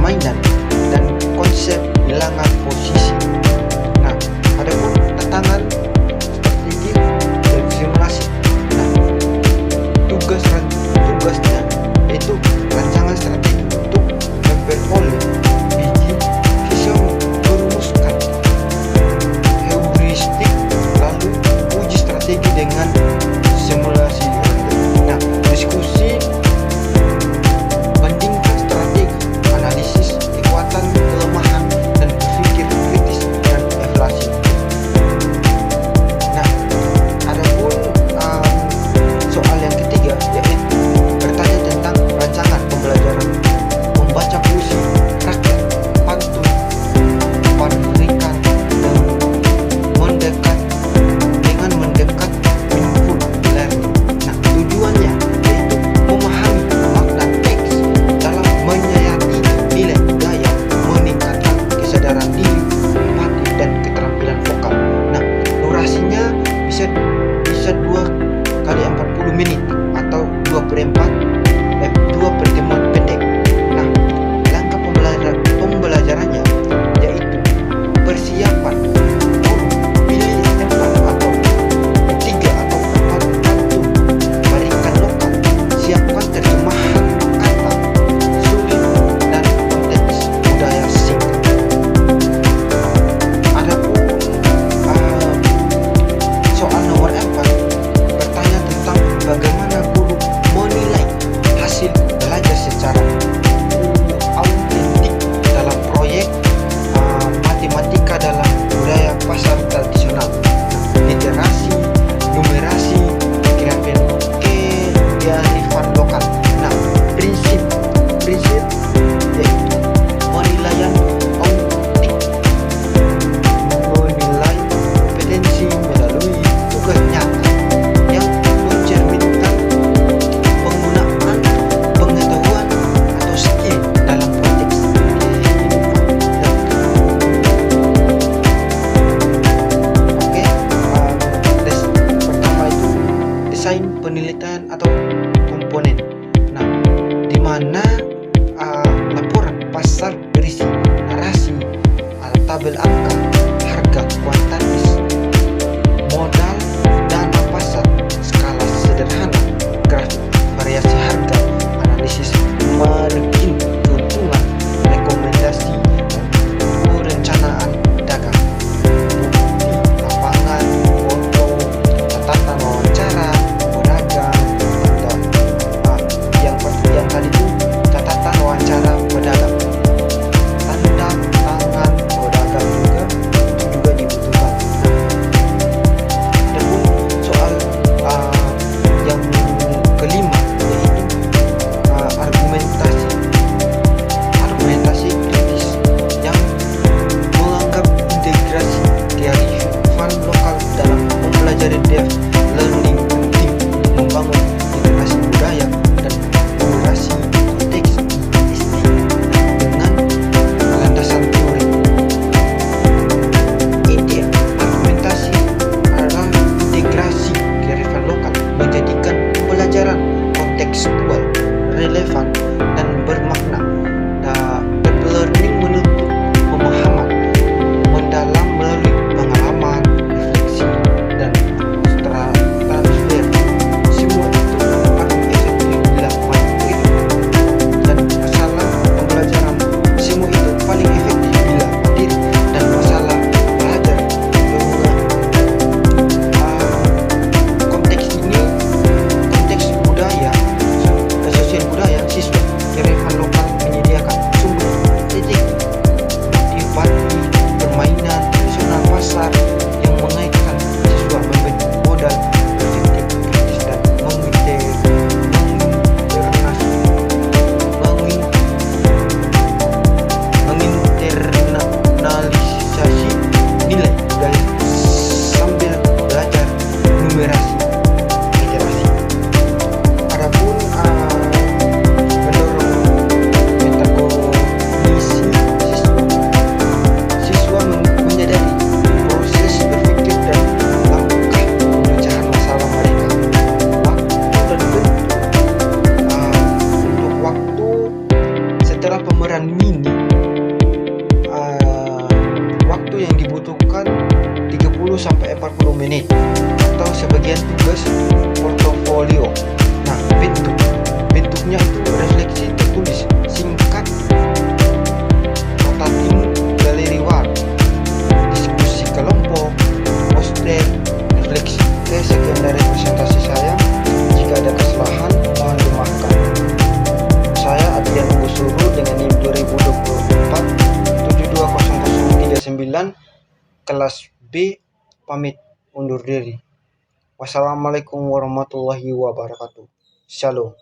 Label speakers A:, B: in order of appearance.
A: permainan dan konsep bilangan posisi. Nah, ada pun tantangan strategi dan simulasi. Nah, tugasnya yaitu rancangan strategi untuk memperoleh biji pisau merumuskan heuristik, lalu uji strategi dengan simulasi. Nah, diskusi bandingkan strategi, analisis kekuatan kelemahan, dan berpikir kritis dan evaluasi. Nah, ada pun soal yang ketiga yaitu bertanya tentang rancangan pembelajaran, membaca puisi rakyat, pantun, penarikan, dan mendekat mindful learning. Nah, tujuannya yaitu memahami makna teks dalam menyayati nilai budaya, meningkatkan kesadaran diri, empati, dan keterampilan vokal. Nah, durasinya bisa 2 kali 40 menit atau 2 pertemuan pendek. Nah, langkah pembelajarannya yaitu persiapan guru, pilih tempat atau 3 atau 4 pantun, berikan lokal, siapkan terjemahan kata sulit dan konteks budaya singkat. Adapun soal nomor 4, bertanya tentang bagaimana guru menilai hasil belajar secara autentik dalam proyek matematika dalam budaya pasar tradisional. Literasi, numerasi, kearifan lokal. Nah, prinsip yaitu penilaian autentik, menilai kompetensi melalui tugas nyata yang mencerminkan penggunaan pengetahuan atau skill dalam konteks kehidupan. Oke, pertama itu desain penelitian atau komponen. Nah, di mana laporan pasar berisi narasi, tabel angka, harga kuantitas, modal, dana pasar, skala sederhana, grafik variasi harga, analisis margin keuntungan, rekomendasi, perencanaan dagang, bukti lapangan, foto, catatan wawancara pedagang, yang tadi itu catatan wawancara pedagang, tanda tangan pedagang juga dibutuhkan. Nah, ada pun soal yang kelima yaitu argumentasi kritis yang menganggap integrasi kearifan lokal dalam mempelajari deaf learning penting, membangun integrasi budaya dan durasi konteksistik dengan landasan teori. Inti argumentasi adalah integrasi kearifan lokal menjadikan pembelajaran kontekstual, relevan, dan bermakna. Deep learning menuntut pemahaman mendalam melalui pengalaman, refleksi, dan transfer. Semua itu paling efektif bila mandiri, dan masalah pembelajaran. Semua itu paling efektif bila mandiri dan masalah belajar konteks ini, konteks budaya, sosial budaya siswa. Kearifan lokal menyediakan sumber titik motivasi permainan tradisional pasar yang mengaitkan siswa membentuk modal berpikir kritis dan menginternalisasi nilai budaya sambil belajar numerasi literasi. Adapun mendorong metakognisi siswa menyadari proses berpikir dan langkah pemecahan masalah mereka. Waktu dan bentuk untuk waktu setelah pemeran mini 30-40 menit, atau sebagian tugas portofolio. Nah, bentuknya itu refleksi tertulis singkat, rotating galeri wall, diskusi kelompok, poster, refleksi. Oke, sekian dari presentasi saya. Jika ada kesalahan mohon dimaafkan. Saya Adrian Busuru dengan NIM 2024 720039 kelas B, pamit undur diri. Wassalamualaikum warahmatullahi wabarakatuh. Shalom.